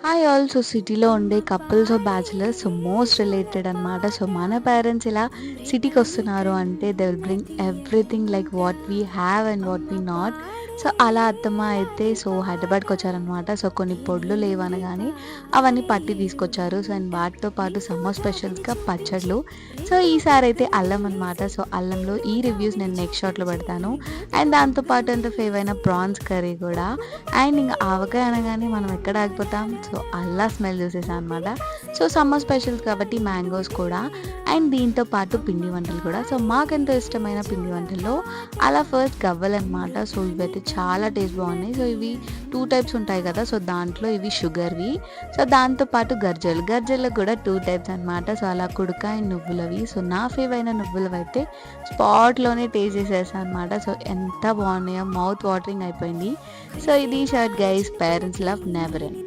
Hi all. So సిటీలో ఉండే couples or bachelors so most related అనమాట. సో మన పేరెంట్స్ ఇలా సిటీకి వస్తున్నారు అంటే they will bring everything like what we have and what we not. So అలా అత్తమ్మ అయితే సో హైదరాబాద్కి వచ్చారనమాట. సో కొన్ని పొడులు లేవనగానే అవన్నీ పట్టి తీసుకొచ్చారు. సో అండ్ వాటితో పాటు సమ్మర్ స్పెషల్స్గా పచ్చళ్ళు. సో ఈసారి అయితే అల్లం అనమాట. సో అల్లంలో ఈ రివ్యూస్ నేను నెక్స్ట్ షాట్లో పెడతాను. అండ్ దాంతోపాటు అంత ఫేవ్ అయిన ప్రాన్స్ కర్రీ కూడా. అండ్ ఇంకా ఆవకాయ అనగానే మనం ఎక్కడ ఆగిపోతాం. సో అల్లా స్మెల్ చూసేసాం అనమాట. సో సమ్మర్ స్పెషల్స్ కాబట్టి మ్యాంగోస్ కూడా. అండ్ దీంతో పాటు పిండి వంటలు కూడా. సో మాకెంతో ఇష్టమైన పిండి వంటల్లో అలా ఫస్ట్ గవ్వలన్నమాట. సో ఇవైతే చాలా టేస్ట్ బాగున్నాయి. సో ఇవి 2 టైప్స్ ఉంటాయి కదా. సో దాంట్లో ఇవి షుగర్వి. సో దాంతోపాటు గర్జలకు కూడా 2 టైప్స్ అనమాట. సో అలా కుడక అండ్ నువ్వులవి. సో నా ఫేవ్ అయిన నువ్వులవి అయితే స్పాట్లోనే టేస్ట్ చేసేసాను అనమాట. సో ఎంత బాగున్నాయో, మౌత్ వాటరింగ్ అయిపోయింది. సో ఇది shirt guys, parents love never end.